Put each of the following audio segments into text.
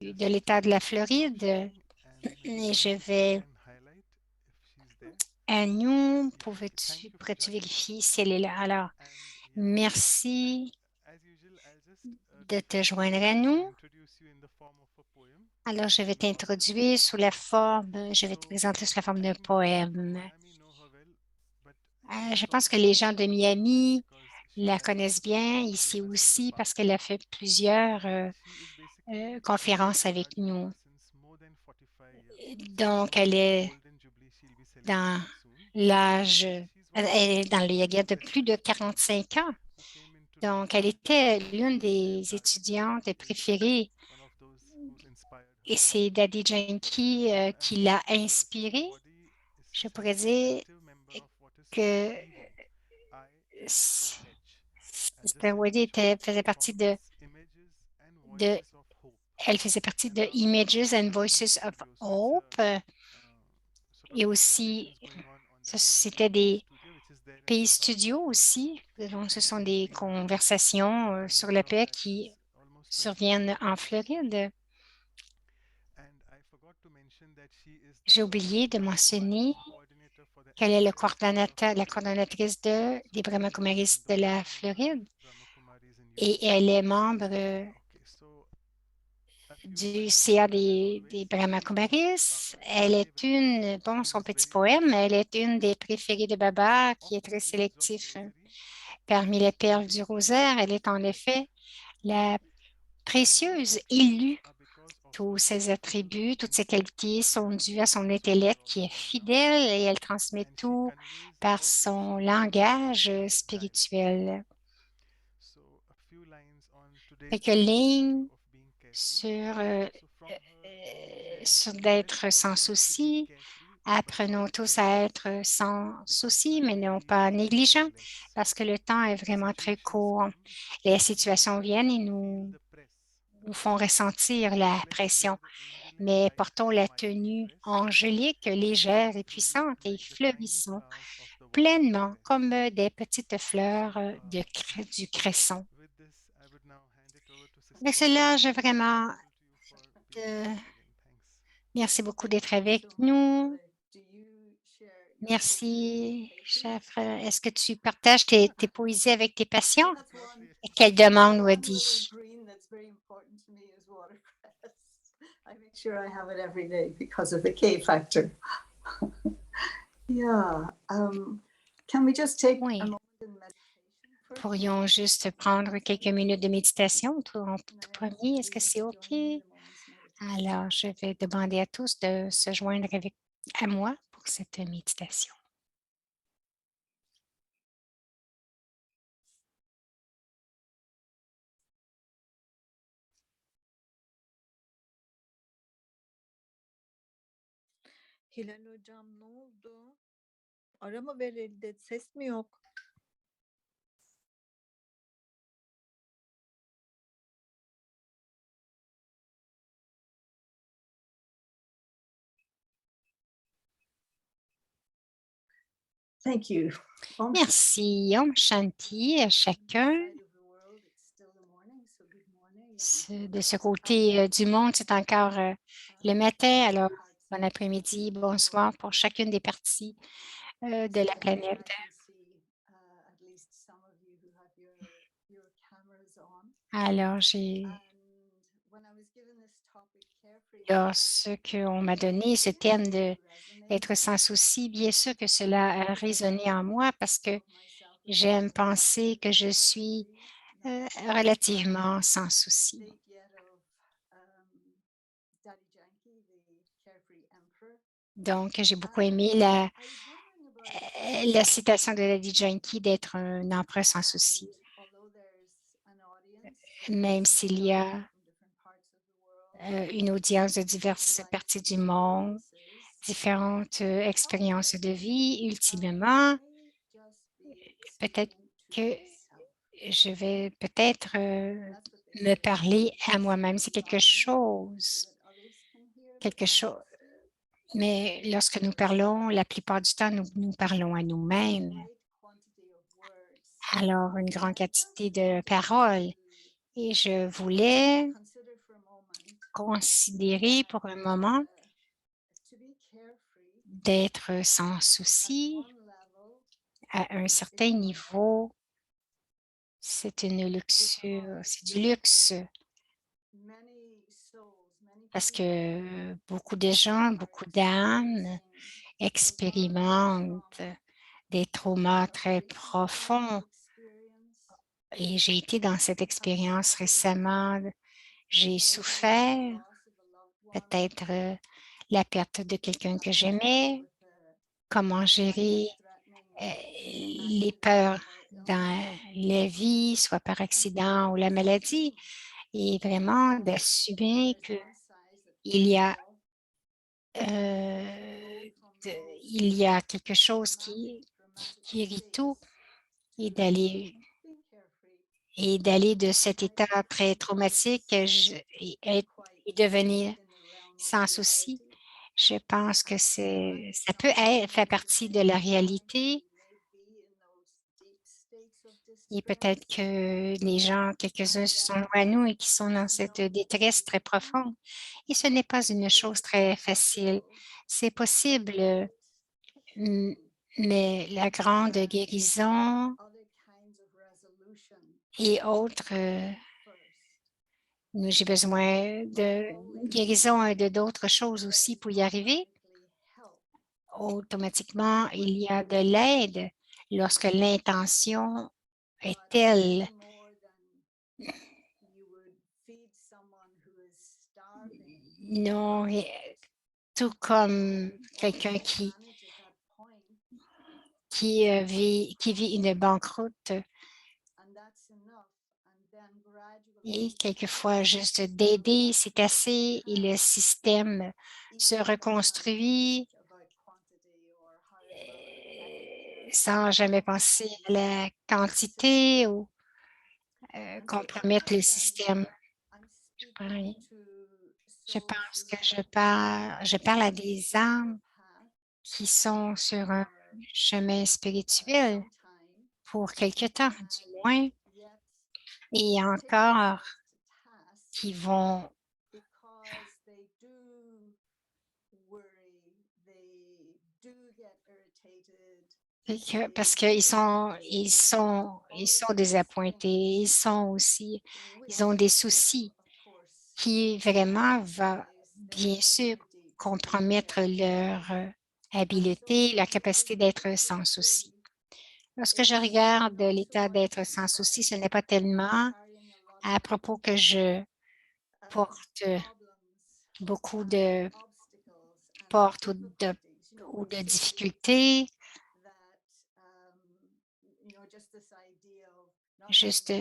de l'État de la Floride et je vais à nous. Pourrais-tu vérifier si elle est là? Alors, merci de te joindre à nous. Alors, je vais t'introduire sous la forme, je vais te présenter sous la forme d'un poème. Je pense que les gens de Miami la connaissent bien ici aussi parce qu'elle a fait plusieurs conférences avec nous. Donc, elle est dans elle est dans le yoga de plus de 45 ans. Donc, elle était l'une des étudiantes préférées et c'est Daddy Yankee qui l'a inspirée. Je pourrais dire que Sister Waddy faisait partie de, elle faisait partie de Images and Voices of Hope et aussi, c'était des pays studios aussi. Donc, ce sont des conversations sur la paix qui surviennent en Floride. J'ai oublié de mentionner qu'elle est la coordonnatrice des Brahma Kumaris de la Floride et elle est membre du CA des Brahma Kumaris. Elle est son petit poème, elle est une des préférées de Baba qui est très sélectif parmi les perles du rosaire. Elle est en effet la précieuse élue. Tous ses attributs, toutes ses qualités sont dues à son intellect qui est fidèle et elle transmet tout par son langage spirituel. Quelques lignes sur, sur d'être sans souci. Apprenons tous à être sans souci, mais non pas négligents, parce que le temps est vraiment très court. Les situations viennent et nous font ressentir la pression, mais portons la tenue angélique, légère et puissante et fleurissons pleinement comme des petites fleurs du cresson. Avec cela, je vraiment euh, merci beaucoup d'être avec nous. Merci, cher frère. Est-ce que tu partages tes poésies avec tes patients? Quelle demande, Wadi? I make sure I have it every day because of the K factor. Yeah. Can we just take a Oui. moment in meditation first? Pourrions juste prendre quelques minutes de méditation en tout premier. Est-ce que c'est OK? Alors, je vais demander à tous de se joindre à moi pour cette méditation. Hilal hocam ne oldu? Ara mı verildi? Ses mi yok? Thank you. Merci, Om Shanti à chacun. De ce côté du monde, c'est encore le matin. Alors, bon après-midi, bonsoir pour chacune des parties de la planète. Alors, lorsqu'on m'a donné ce thème d'être sans souci, bien sûr que cela a résonné en moi parce que j'aime penser que je suis relativement sans souci. Donc, j'ai beaucoup aimé la citation de Daddy Yankee d'être un empereur sans souci. Même s'il y a une audience de diverses parties du monde, différentes expériences de vie, ultimement, peut-être que je vais peut-être me parler à moi-même. C'est quelque chose. Mais lorsque nous parlons, la plupart du temps, nous parlons à nous-mêmes. Alors, une grande quantité de paroles. Et je voulais considérer pour un moment d'être sans souci à un certain niveau. C'est une luxure, c'est du luxe parce que beaucoup de gens, beaucoup d'âmes expérimentent des traumas très profonds. Et j'ai été dans cette expérience récemment. J'ai souffert peut-être la perte de quelqu'un que j'aimais, comment gérer les peurs dans la vie, soit par accident ou la maladie, et vraiment d'assumer qu'il y a euh, il y a quelque chose qui guérit tout et d'aller de cet état très traumatique et devenir sans souci. Je pense que ça peut faire partie de la réalité et peut-être que les gens, quelques-uns se sont joints à nous et qui sont dans cette détresse très profonde. Et ce n'est pas une chose très facile. C'est possible, m- mais la grande guérison et autres, j'ai besoin de guérison et de d'autres choses aussi pour y arriver. Automatiquement, il y a de l'aide lorsque l'intention est telle. Non, tout comme quelqu'un qui vit une banqueroute et quelquefois juste d'aider, c'est assez et le système se reconstruit sans jamais penser à la quantité ou compromettre le système. Oui. Je pense que je parle à des âmes qui sont sur un chemin spirituel pour quelque temps, du moins, et encore qui vont parce ils sont désappointés, ils ont des soucis qui vraiment va bien sûr compromettre leur habileté, la capacité d'être sans souci. Lorsque je regarde l'état d'être sans souci, ce n'est pas tellement à propos que je porte beaucoup de portes ou de difficultés, juste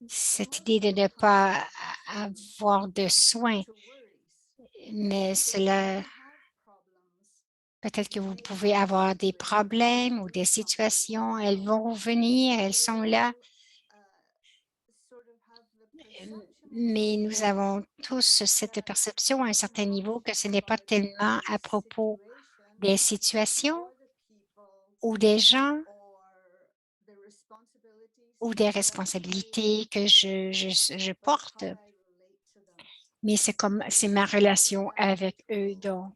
cette idée de ne pas avoir de soins, mais cela, peut-être que vous pouvez avoir des problèmes ou des situations, elles vont venir, elles sont là, mais nous avons tous cette perception à un certain niveau que ce n'est pas tellement à propos des situations ou des gens ou des responsabilités que je porte, mais c'est ma relation avec eux. Donc,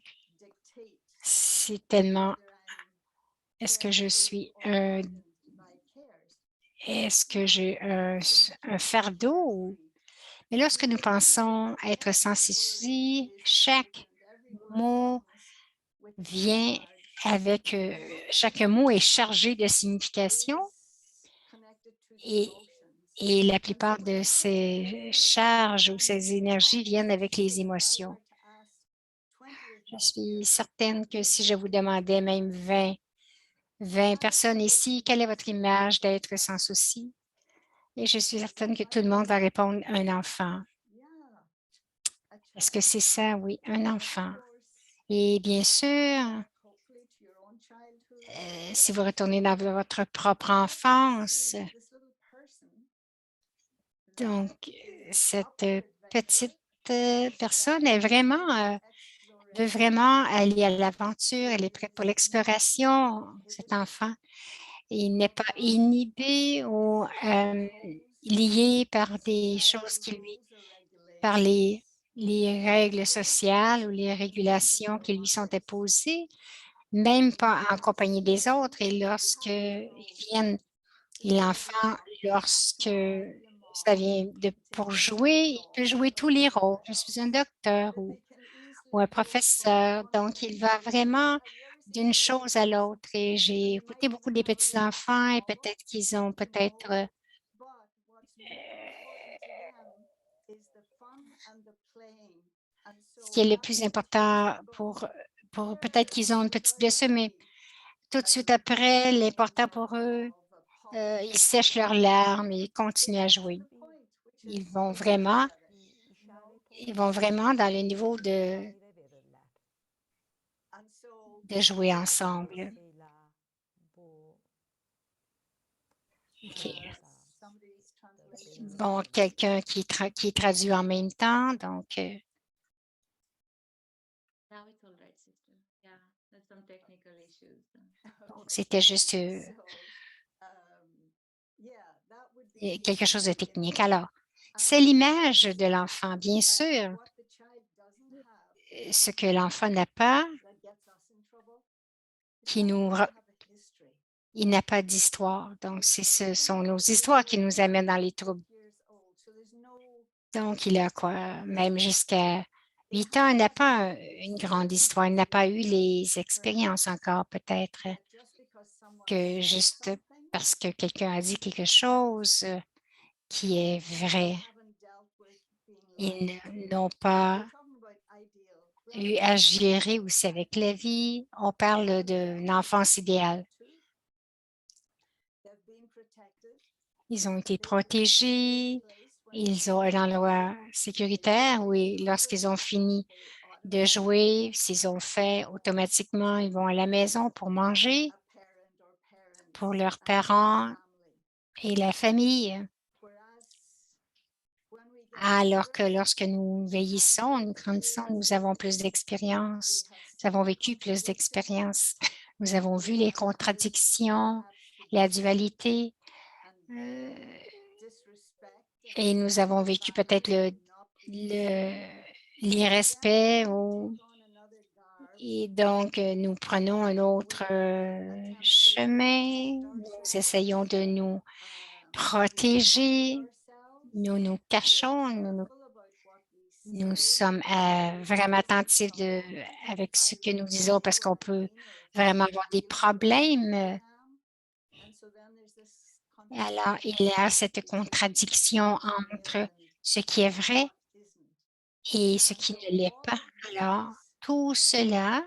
c'est tellement, est-ce que je suis est-ce que j'ai un fardeau? Mais lorsque nous pensons être sans souci, chaque mot vient avec, chaque mot est chargé de signification et, et la plupart de ces charges ou ces énergies viennent avec les émotions. Je suis certaine que si je vous demandais même 20 personnes ici, quelle est votre image d'être sans souci? Et je suis certaine que tout le monde va répondre un enfant. Est-ce que c'est ça? Oui, un enfant. Et bien sûr, si vous retournez dans votre propre enfance, donc cette petite personne est vraiment, veut vraiment aller à l'aventure, elle est prête pour l'exploration, cet enfant. Il n'est pas inhibé ou lié par des choses qui lui, par les les règles sociales ou les régulations qui lui sont imposées, même pas en compagnie des autres. Et lorsqu'ils viennent, et l'enfant, lorsque ça vient de pour jouer, il peut jouer tous les rôles. Je suis un docteur ou un professeur. Donc, il va vraiment d'une chose à l'autre. Et j'ai écouté beaucoup des petits-enfants et peut-être qu'ils ont peut-être ce qui est le plus important pour peut-être qu'ils ont une petite blessure, mais tout de suite après, l'important pour eux, ils sèchent leurs larmes et ils continuent à jouer. Ils vont vraiment, ils vont vraiment dans le niveau de jouer ensemble. OK. Bon, quelqu'un qui traduit en même temps, donc c'était juste quelque chose de technique. Alors, c'est l'image de l'enfant, bien sûr. Ce que l'enfant n'a pas, qui nous, il n'a pas d'histoire. Donc, ce sont nos histoires qui nous amènent dans les troubles. Donc, il a quoi? Même jusqu'à 8 ans, il n'a pas une grande histoire. Il n'a pas eu les expériences encore, peut-être, que juste parce que quelqu'un a dit quelque chose qui est vrai. Ils n'ont pas eu à gérer aussi avec la vie. On parle d'une enfance idéale. Ils ont été protégés. Ils ont un endroit sécuritaire où lorsqu'ils ont fini de jouer, s'ils ont fait, automatiquement, ils vont à la maison pour manger, pour leurs parents et la famille. Alors que lorsque nous vieillissons, nous grandissons, nous avons plus d'expérience, nous avons vécu plus d'expérience, nous avons vu les contradictions, la dualité, euh, et nous avons vécu peut-être l'irrespect et donc nous prenons un autre chemin, nous essayons de nous protéger, nous nous cachons, nous sommes vraiment attentifs avec ce que nous disons parce qu'on peut vraiment avoir des problèmes. Alors, il y a cette contradiction entre ce qui est vrai et ce qui ne l'est pas. Alors, tout cela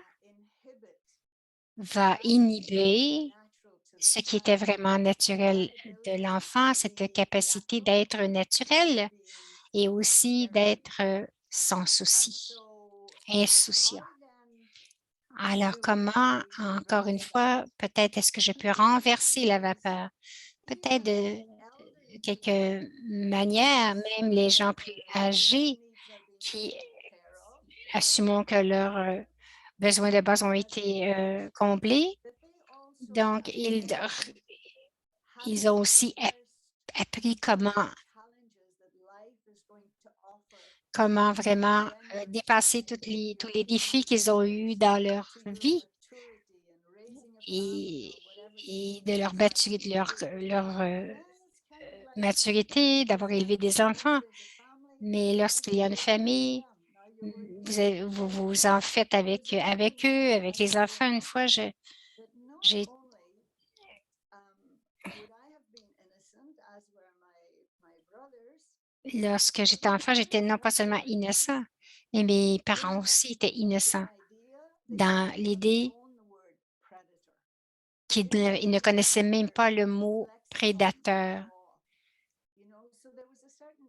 va inhiber ce qui était vraiment naturel de l'enfant, cette capacité d'être naturel et aussi d'être sans souci, insouciant. Alors, comment, encore une fois, peut-être est-ce que je peux renverser la vapeur? Peut-être de quelque manière, même les gens plus âgés qui assumons que leurs besoins de base ont été comblés. Donc, ils ont aussi appris comment vraiment dépasser tous les défis qu'ils ont eus dans leur vie et, et de leur maturité, d'avoir élevé des enfants. Mais lorsqu'il y a une famille, vous en faites avec eux, avec les enfants. Une fois, j'ai lorsque j'étais enfant, j'étais non pas seulement innocent, mais mes parents aussi étaient innocents dans l'idée qu'ils ne connaissaient même pas le mot prédateur.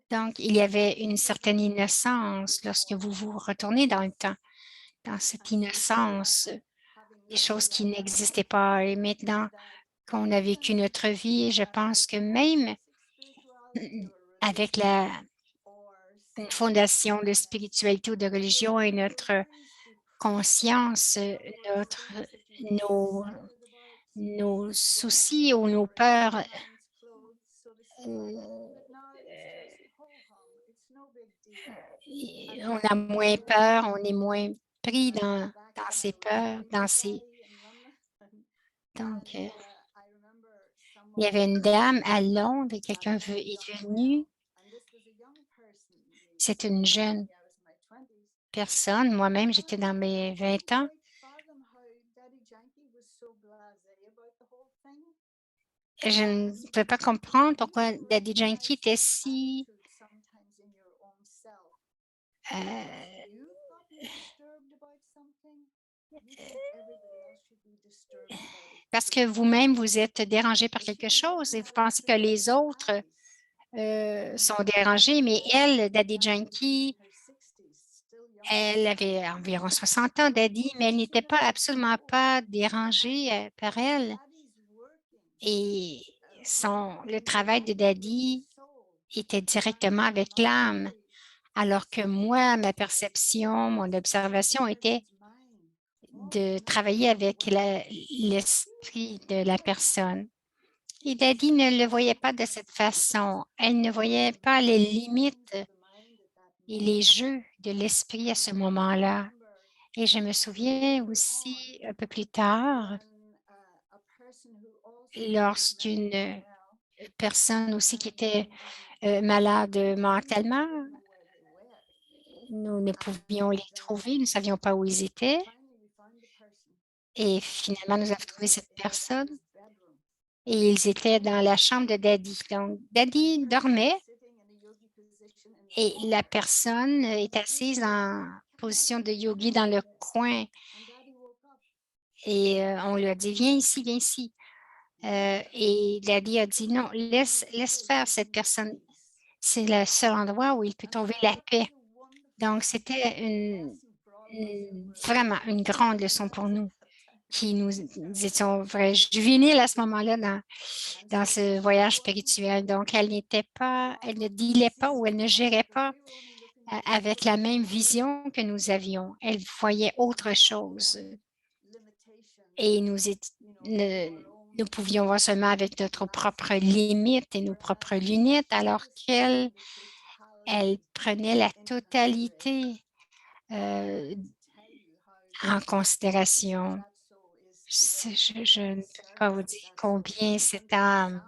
Donc, il y avait une certaine innocence lorsque vous vous retournez dans le temps, dans cette innocence, des choses qui n'existaient pas. Et maintenant qu'on a vécu notre vie, je pense que même avec une fondation de spiritualité ou de religion et notre conscience, notre, nos, nos soucis ou nos peurs on a moins peur, on est moins pris dans ses peurs, dans ses donc il y avait une dame à Londres et quelqu'un est venu. C'est une jeune personne. Moi-même, j'étais dans mes 20 ans. Je ne pouvais pas comprendre pourquoi Daddy Yankee était si euh, parce que vous-même, vous êtes dérangé par quelque chose et vous pensez que les autres sont dérangés, mais elle, Daddy Yankee, elle avait environ 60 ans, Daddy, mais elle n'était pas absolument pas dérangée par elle. Et le travail de Daddy était directement avec l'âme, alors que moi, ma perception, mon observation était de travailler avec l'esprit de la personne. Et Daddy ne le voyait pas de cette façon. Elle ne voyait pas les limites et les jeux de l'esprit à ce moment-là. Et je me souviens aussi un peu plus tard, lorsqu'une personne aussi qui était malade mentalement, nous ne pouvions les trouver, nous ne savions pas où ils étaient. Et finalement, nous avons trouvé cette personne et ils étaient dans la chambre de Daddy. Donc, Daddy dormait et la personne est assise en position de yogi dans le coin. Et on lui a dit, viens ici, viens ici. Et Daddy a dit, non, laisse faire cette personne. C'est le seul endroit où il peut trouver la paix. Donc, c'était vraiment une grande leçon pour nous, qui nous étions vrais juvéniles à ce moment-là dans ce voyage spirituel. Donc, elle ne dealait pas ou elle ne gérait pas avec la même vision que nous avions. Elle voyait autre chose et nous pouvions voir seulement avec notre propre limite et nos propres lunettes, alors qu'elle prenait la totalité en considération. Je ne peux pas vous dire combien cette âme,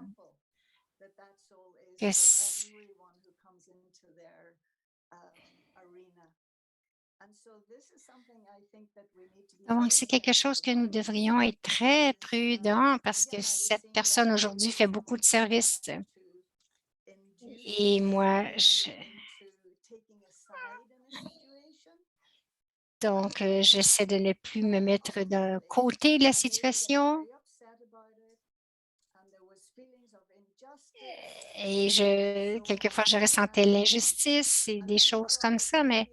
que donc c'est quelque chose que nous devrions être très prudents parce que cette personne aujourd'hui fait beaucoup de services. Et moi, donc, j'essaie de ne plus me mettre d'un côté de la situation et quelquefois, je ressentais l'injustice et des choses comme ça, mais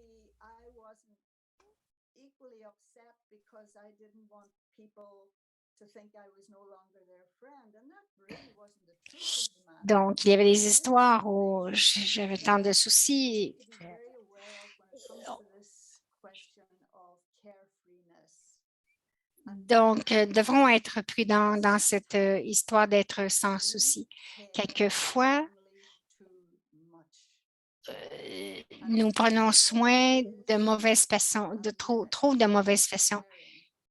donc, il y avait des histoires où j'avais tant de soucis. Donc, devrons être prudents dans cette histoire d'être sans souci. Quelquefois, nous prenons soin de mauvaise façon, de trop de mauvaise façon.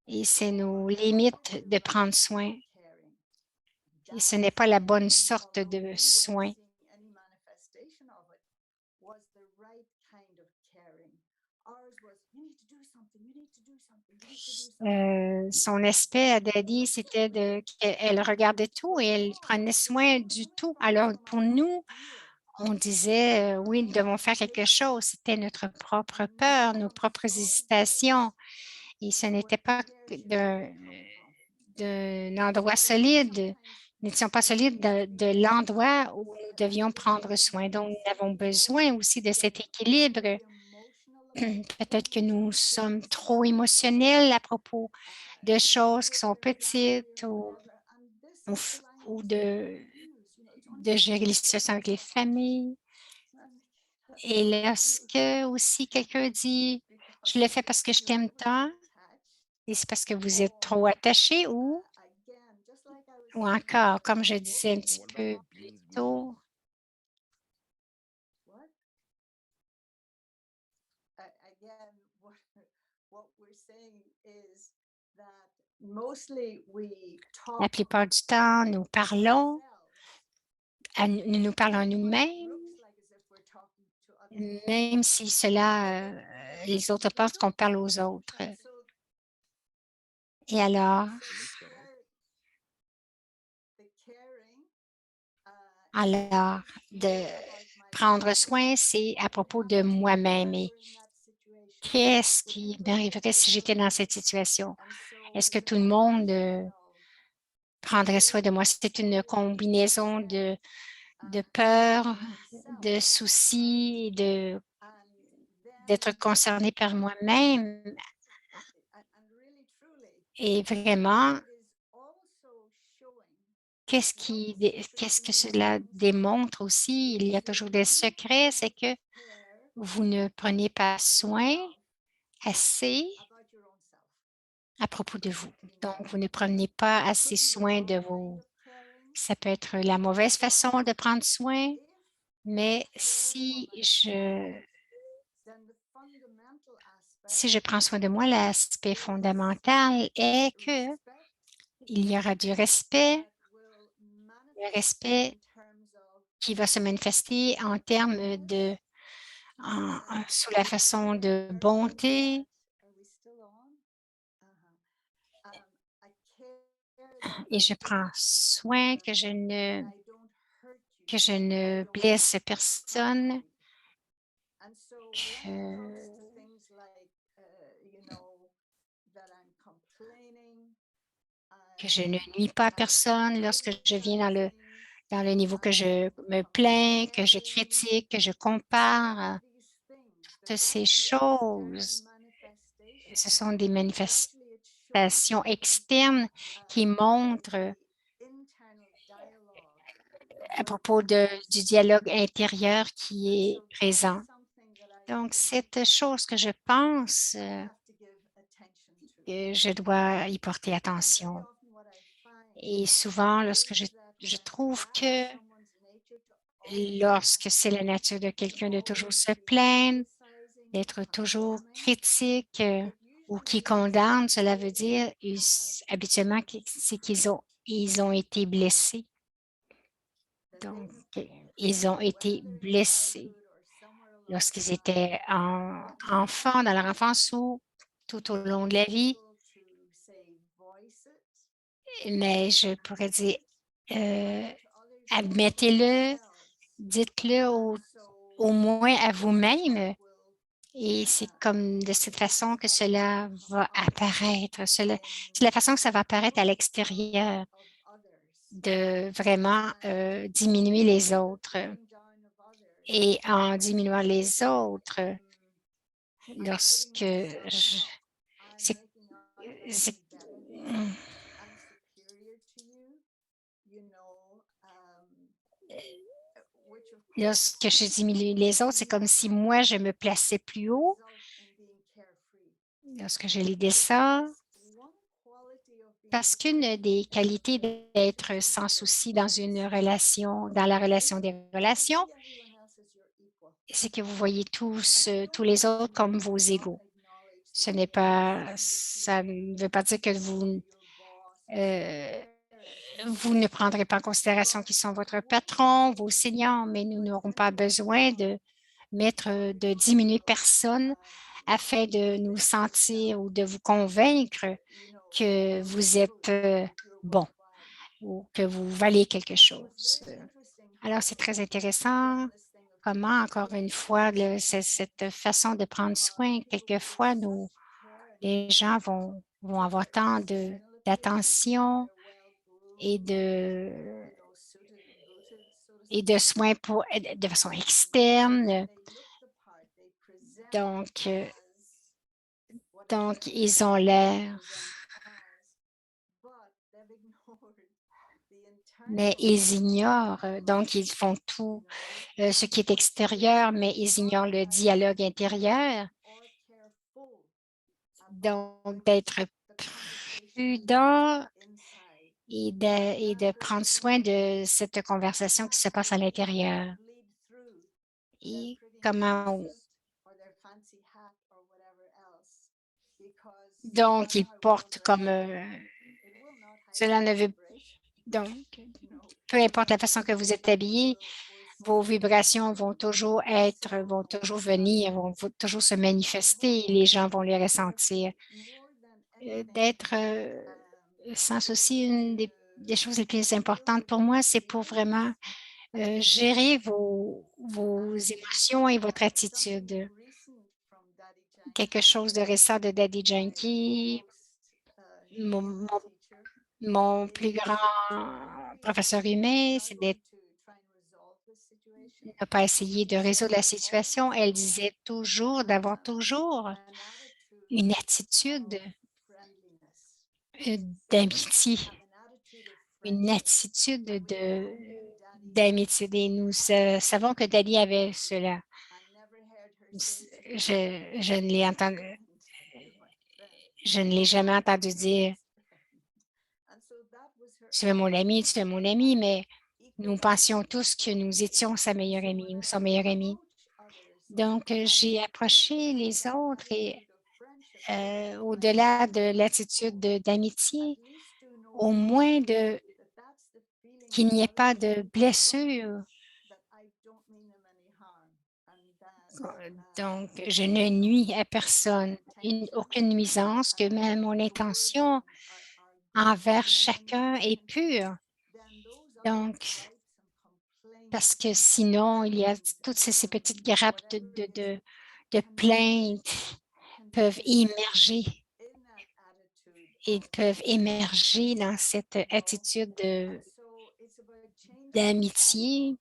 Et c'est nos limites de prendre soin. Et ce n'est pas la bonne sorte de soin. Son aspect à Daddy, c'était qu'elle regardait tout et elle prenait soin du tout. Alors, pour nous, on disait, oui, nous devons faire quelque chose. C'était notre propre peur, nos propres hésitations. Et ce n'était pas d'un endroit solide. Nous n'étions pas solides de l'endroit où nous devions prendre soin. Donc, nous avons besoin aussi de cet équilibre. Peut-être que nous sommes trop émotionnels à propos de choses qui sont petites ou de gérer les situations avec les familles. Et lorsque aussi quelqu'un dit, je le fais parce que je t'aime tant, et c'est parce que vous êtes trop attaché ou encore, comme je disais un petit peu plus tôt, La plupart du temps, nous parlons nous parlons à nous-mêmes, même si cela, les autres pensent qu'on parle aux autres. Et alors, de prendre soin, c'est à propos de moi-même et qu'est-ce qui m'arriverait si j'étais dans cette situation? Est-ce que tout le monde prendrait soin de moi? C'est une combinaison de peur, de soucis, d'être concerné par moi-même. Et vraiment, qu'est-ce que cela démontre aussi? Il y a toujours des secrets, c'est que vous ne prenez pas soin assez à propos de vous. Donc, vous ne prenez pas assez soin de vous. Ça peut être la mauvaise façon de prendre soin, mais si je prends soin de moi, l'aspect fondamental est que il y aura du respect, le respect qui va se manifester en termes sous la façon de bonté et je prends soin que je ne blesse personne, que, que je ne nuis pas à personne lorsque je viens dans le niveau que je me plains, que je critique, que je compare. Toutes ces choses, ce sont des manifestations externes qui montrent à propos du dialogue intérieur qui est présent. Donc, cette chose que je pense que je dois y porter attention. Et souvent, je trouve que lorsque c'est la nature de quelqu'un de toujours se plaindre, d'être toujours critique ou qui condamne, cela veut dire habituellement c'est ils ont été blessés. Donc, ils ont été blessés lorsqu'ils étaient enfants, dans leur enfance ou tout au long de la vie. Mais je pourrais dire, euh, admettez-le, dites-le au moins à vous-même. Et c'est comme de cette façon que cela va apparaître. C'est la façon que ça va apparaître à l'extérieur, de vraiment diminuer les autres. Et en diminuant les autres, lorsque je, c'est, c'est- lorsque je diminue les autres, c'est comme si moi, je me plaçais plus haut. Lorsque je les descends, parce qu'une des qualités d'être sans souci dans une relation, dans la relation des relations, c'est que vous voyez tous les autres comme vos égaux. Ça ne veut pas dire que euh, vous ne prendrez pas en considération qui sont votre patron, vos seniors, mais nous n'aurons pas besoin de diminuer personne afin de nous sentir ou de vous convaincre que vous êtes bon ou que vous valez quelque chose. Alors, c'est très intéressant comment, encore une fois, cette façon de prendre soin, quelquefois, les gens vont avoir tant d'attention et de soins de façon externe. Donc, ils ont l'air, mais ils ignorent, donc ils font tout ce qui est extérieur, mais ils ignorent le dialogue intérieur. Donc, d'être prudent et de prendre soin de cette conversation qui se passe à l'intérieur. Et comment Donc, ils portent comme cela ne veut donc, peu importe la façon que vous êtes habillé, vos vibrations vont toujours venir, toujours se manifester et les gens vont les ressentir. D'être sans souci, une des choses les plus importantes pour moi, c'est pour vraiment gérer vos émotions et votre attitude. Quelque chose de récent de Daddy Yankee, mon, mon- mon plus grand professeur humain, c'est d'être ne pas essayer de résoudre la situation. Elle disait toujours d'avoir toujours une attitude euh, d'amitié, une attitude d'amitié. Et nous savons que Dali avait cela. Je ne l'ai entendu, je ne l'ai jamais entendu dire, tu es mon ami, tu es mon ami, mais nous pensions tous que nous étions sa meilleure amie ou son meilleur ami. Donc, j'ai approché les autres et au-delà de l'attitude d'amitié, au moins qu'il n'y ait pas de blessure. Donc, je ne nuis à personne, aucune nuisance, que même mon intention envers chacun est pure. Donc, parce que sinon, il y a toutes ces petites grappes de plaintes peuvent émerger. Ils peuvent émerger dans cette attitude d'amitié.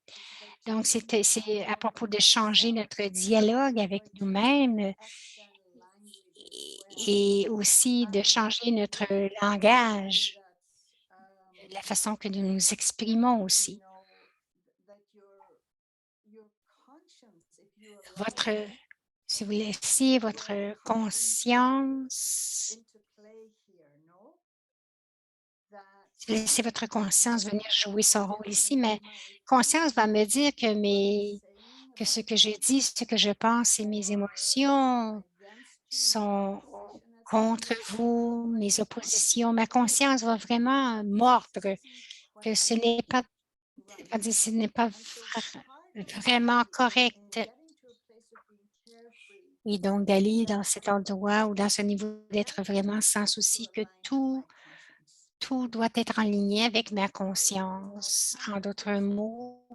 Donc, c'est à propos de changer notre dialogue avec nous-mêmes et aussi de changer notre langage, la façon que nous nous exprimons aussi. Votre, si vous laissez votre conscience, si vous laissez votre conscience venir jouer son rôle ici, mais conscience va me dire que ce que je dis, ce que je pense et mes émotions sont contre vous, mes oppositions. Ma conscience va vraiment mordre que ce n'est pas vraiment correct. Et donc d'aller dans cet endroit ou dans ce niveau d'être vraiment sans souci que tout doit être en ligne avec ma conscience. En d'autres mots,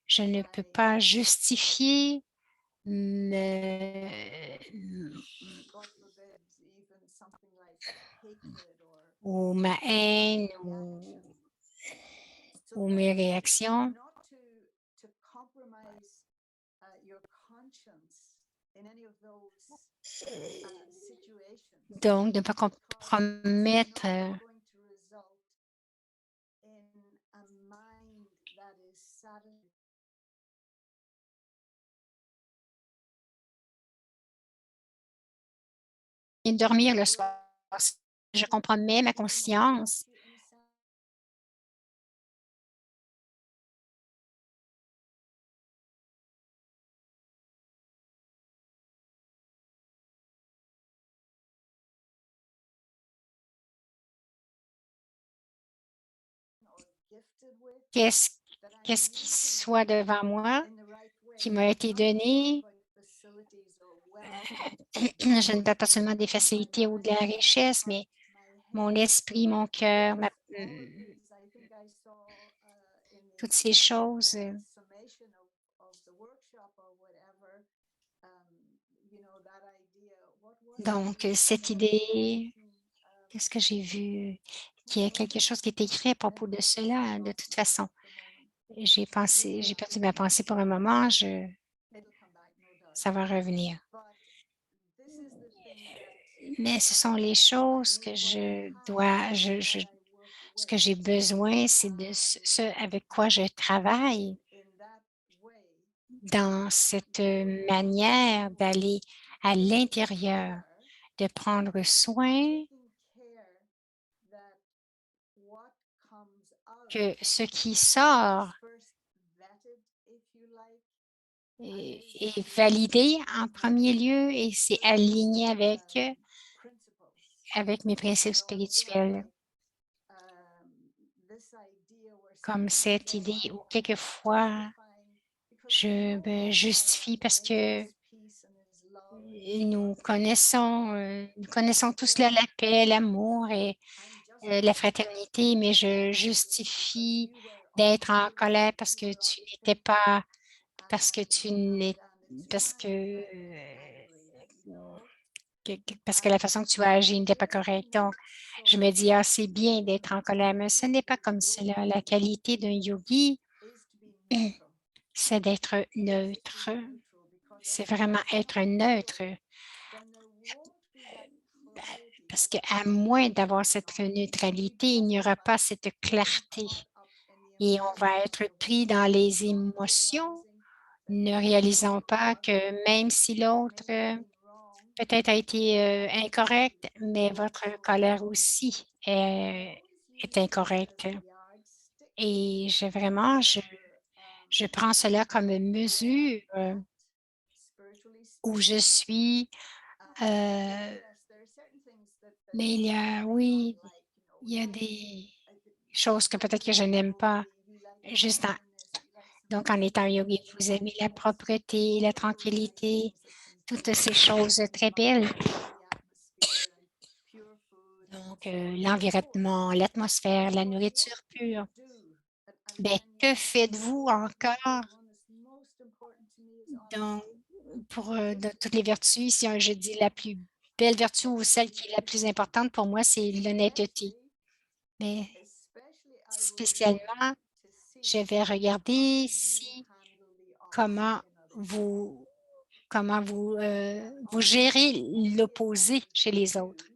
je ne peux pas justifier ou ma haine ou mes réactions. Donc, de ne pas compromettre et dormir le soir. Je compromets ma conscience. Qu'est-ce qu'est-ce qui soit devant moi, qui m'a été donné. Je ne parle pas seulement des facilités ou de la richesse, mais mon esprit, mon cœur, toutes ces choses. Donc, cette idée, qu'est-ce que j'ai vu? Qu'il y a quelque chose qui est écrit à propos de cela, de toute façon. J'ai perdu ma pensée pour un moment, ça va revenir. Mais ce sont les choses que ce que j'ai besoin, c'est de ce avec quoi je travaille dans cette manière d'aller à l'intérieur, de prendre soin que ce qui sort est validé en premier lieu et c'est aligné avec avec mes principes spirituels, comme cette idée où quelquefois je me justifie parce que nous connaissons tous la paix, l'amour et la fraternité, mais je justifie d'être en colère parce que tu n'étais pas, parce que tu n'es, parce parce que la façon que tu as agi n'était pas correcte. Donc, je me dis, ah, c'est bien d'être en colère, mais ce n'est pas comme cela. La qualité d'un yogi, c'est d'être neutre. C'est vraiment être neutre. Parce qu'à moins d'avoir cette neutralité, il n'y aura pas cette clarté et on va être pris dans les émotions, ne réalisant pas que même si l'autre peut-être a été incorrect, mais votre colère aussi est incorrecte. Et je prends cela comme une mesure où je suis, euh, mais oui, il y a des choses que peut-être que je n'aime pas. Juste en, donc, en étant yogi, vous aimez la propreté, la tranquillité, toutes ces choses très belles. Donc, l'environnement, l'atmosphère, la nourriture pure. Ben, que faites-vous encore donc, pour de toutes les vertus? Si je dis la plus belle vertu ou celle qui est la plus importante pour moi, c'est l'honnêteté. Mais spécialement, je vais regarder si comment vous vous gérez l'opposé chez les autres.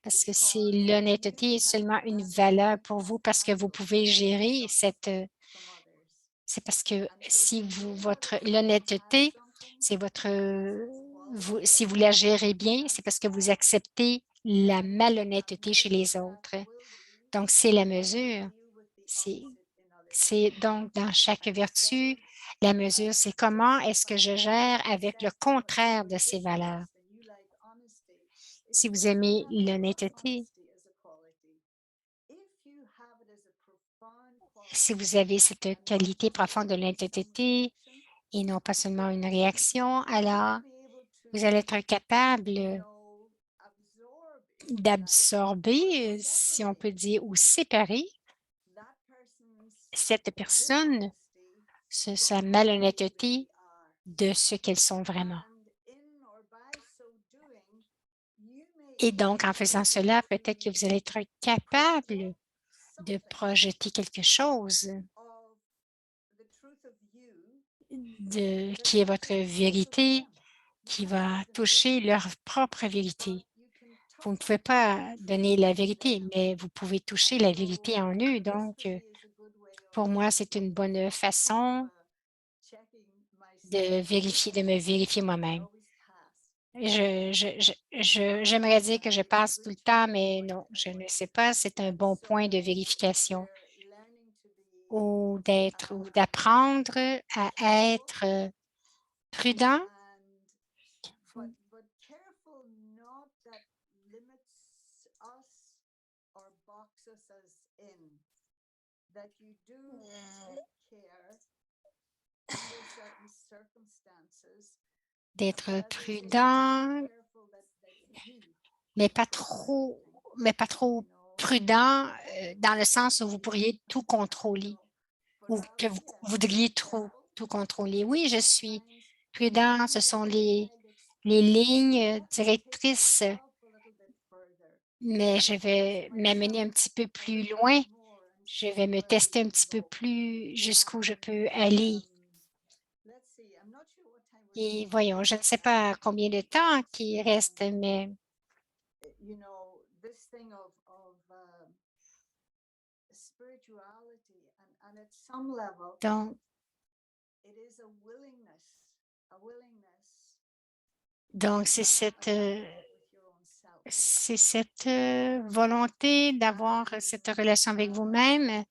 Parce que c'est l'honnêteté est seulement une valeur pour vous parce que vous pouvez gérer c'est parce que si l'honnêteté, c'est si vous la gérez bien, c'est parce que vous acceptez la malhonnêteté chez les autres. Donc, c'est la mesure. C'est, c'est donc dans chaque vertu, la mesure, c'est comment est-ce que je gère avec le contraire de ces valeurs. Si vous aimez l'honnêteté, si vous avez cette qualité profonde de l'honnêteté et non pas seulement une réaction, alors vous allez être capable d'absorber, si on peut dire, ou séparer cette personne, sa malhonnêteté de ce qu'elles sont vraiment. Et donc, en faisant cela, peut-être que vous allez être capable de projeter quelque chose qui est votre vérité, qui va toucher leur propre vérité. Vous ne pouvez pas donner la vérité, mais vous pouvez toucher la vérité en eux. Donc, pour moi, c'est une bonne façon de me vérifier moi-même. J'aimerais dire que je passe tout le temps, mais non, je ne sais pas. C'est un bon point de vérification ou d'apprendre à être prudent. D'être prudent, mais pas trop, mais pas trop prudent dans le sens où vous pourriez tout contrôler ou que vous voudriez trop tout contrôler. Oui, je suis prudent. Ce sont les lignes directrices, mais je vais m'amener un petit peu plus loin. Je vais me tester un petit peu plus jusqu'où je peux aller. Et voyons, je ne sais pas combien de temps qui reste, mais donc, donc c'est cette volonté d'avoir cette relation avec vous-même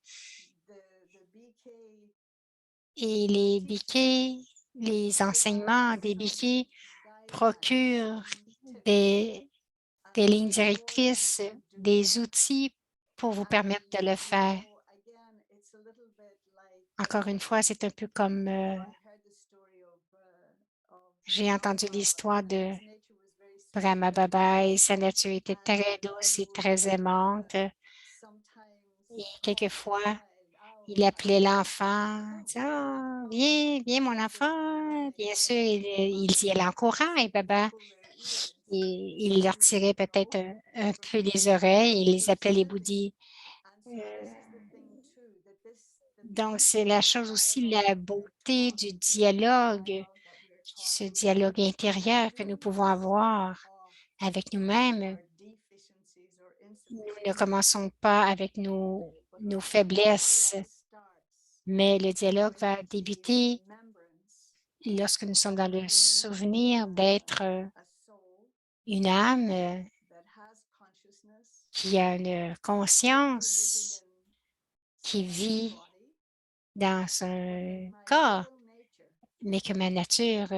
et les biquets, les enseignements des biquets procurent des des and lignes before you directrices, can do des that, outils pour vous permettre de le faire. again, it's a little bit like Encore une fois, c'est un peu comme, I've heard the story of j'ai entendu Brahma Baba. l'histoire de His nature was very Brahma sweet, Baba et sa nature était and très douce he et would très aimante. Et sometimes call the quelquefois, child out il appelait and l'enfant, il come disait: here, «Ah, come, viens, viens mon come to enfant». mommy. Bien And sûr, il y allait en courant et would Baba, pull their ears il leur to tirait peut-être no, un but peu les you oreilles et les you're appelait les sitting. boudis. And Euh, so this is the thing too, that the donc, c'est beauty of la the chose aussi, dialogue la that we're beauté taught, du the inner dialogue, dialogue that we're taught ce is that dialogue intérieur que nous do pouvons not start avoir off avec with nous-mêmes. our deficiencies or Nous ne insufficiencies, commençons pas avec but nos rather the faiblesses, dialogue starts mais le dialogue with va the débuter remembrance lorsque nous sommes of dans le being souvenir d'être a soul une âme that has consciousness, qui a une currently living conscience, in qui say this vit body, dans but that un my corps, real nature, mais que ma nature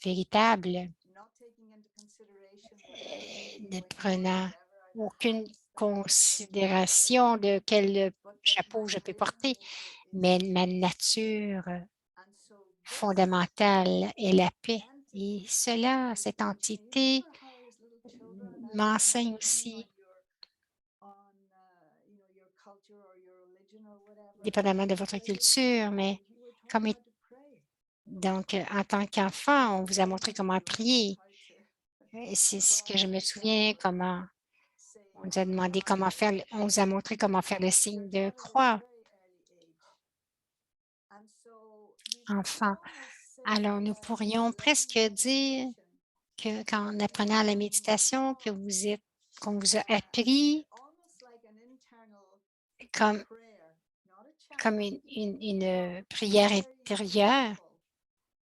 véritable, not taking into consideration whatever may be ne going on, prenant whatever are the aucune hats that I have been wearing, considération de quel but that chapeau my je peux real porter, nature is mais ma peace. nature And so this fondamentale est la paix. Et entity cela, is cette teaching me. You entité remember how as little children, as you come m'enseigne to be aussi, on your culture or your religion or whatever, dépendamment de votre like a little culture, mais child, you were taught comme how to pray. donc, en tant As qu'enfant, on a vous a baby, montré you comment were taught prier. how to Et c'est ce que je cross me the souviens, shower, comment say on nous a Our demandé comment Father. faire, on nous a montré comment faire le You're signe de taught at a croix, very early age. And so you could enfant. almost say Alors, nous that pourrions presque learning dire meditation que quand en is apprenant la being méditation, taught qu'on vous a as appris almost like an internal comme, prayer, not a chant, comme but une a prière very intérieure, simple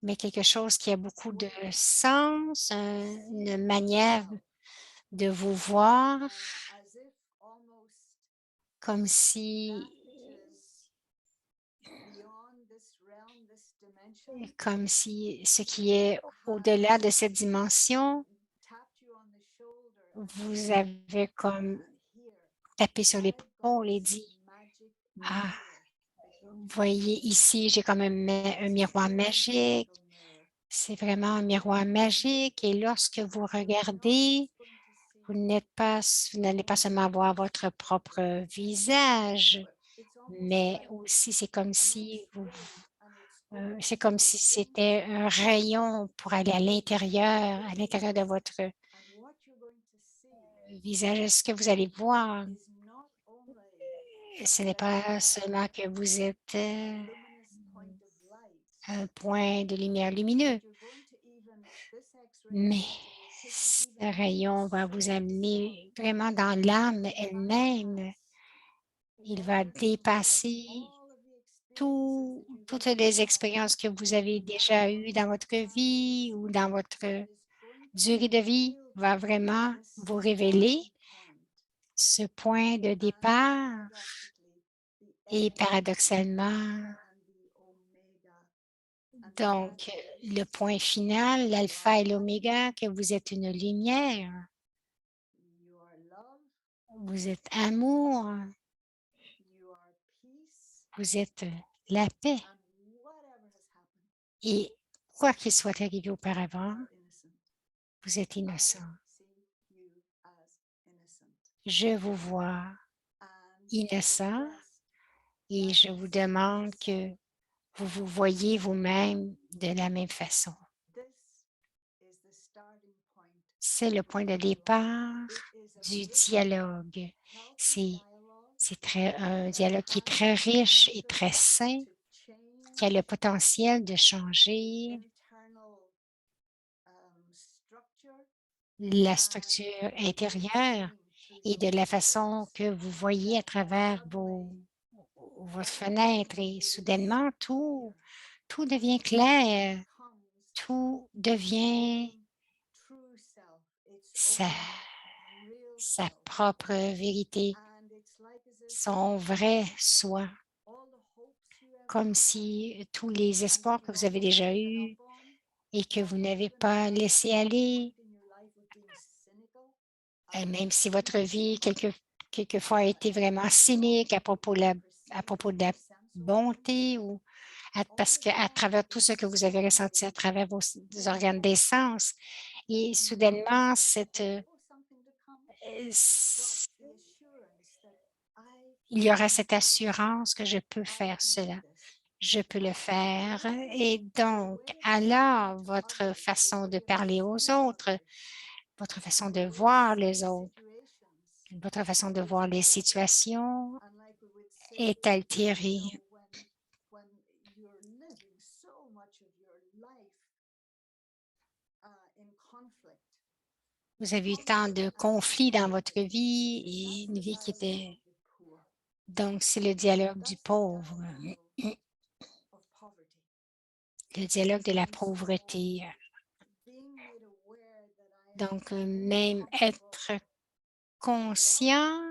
mais quelque chose qui a beaucoup de way sens, of une seeing manière yourself, de vous voir as if almost comme that si, which is beyond this realm, this dimension, comme si ce qui est au-delà de has cette dimension, tapped you on the shoulder and vous said, avez comme Here, tapé sur I've got l'épaule et this dit, magic ah, mirror that you vous can voyez see. ici, j'ai comme un It's a miroir very magique. magical mirror. C'est vraiment un miroir magique et lorsque vous So you're not regardez, just going to see vous n'allez pas only seulement voir votre propre visage, but it's almost mais like aussi c'est comme an si X ray and it's c'est going to comme go si c'était into un rayon pour aller à l'intérieur de votre and what you're going to see visage. Ce que vous allez voir, is not only ce n'est that you pas are seulement que vous êtes a luminous point of light, un point de lumière lumineux, but you're going to even, this X-ray mais energy will take you ce even into the rayon va vous soul itself, amener vraiment dans l'âme to elle-même. bypass Il va everything else, dépasser all of the experiences that you're toutes going to les have expériences que vous avez déjà along eues dans your votre vie travels, ou dans and votre it is going to durée de vie, reveal to va you vraiment this vous révéler starting point ce point de and départ paradoxically the et end, the paradoxalement, alpha and the omega, and that donc, le is point final, you are l'alpha et light, l'oméga, que vous êtes une lumière, you are love, vous êtes amour, you are peace, vous êtes la paix. and whatever has happened, Et quoi qu'il soit arrivé you auparavant, are innocent. vous êtes I innocent. see you as innocent. Je vous vois And I innocent request et that je you vous see demande yourself que vous vous voyez vous-même de la même façon. this is the starting point C'est le of point de dialogue. départ It is a du rich, dialogue. healthy C'est dialogue un that dialogue qui est has très the riche et potential très sain, to qui a le change potentiel de the changer internal structure la and structure the way you're intérieure seeing through et your de la façon windows. que vous voyez à That travers suddenly votre everything fenêtre et is soudainement clear. tout devient It clair, becomes tout its devient own true self, its sa, own real sa self. propre vérité, And it's like as if son vrai soi, all the hopes you ever comme had si tous les and espoirs que you've vous avez almost déjà given up eus on, et que or vous n'avez even pas perhaps laissé at one aller point in your life of being cynical, Même si votre vie, quelquefois, a été vraiment cynique à propos de la bonté ou parce qu'à travers tout ce que vous avez ressenti à travers vos organes d'essence, et soudainement, il y aura cette assurance que je peux faire cela. Je peux le faire. Et donc, alors, votre façon de parler aux autres, votre façon de voir les autres, votre façon de voir les situations est altérée. Vous avez eu tant de conflits dans votre vie et une vie qui était... Donc, c'est le dialogue du pauvre, le dialogue de la pauvreté. Donc, même être conscient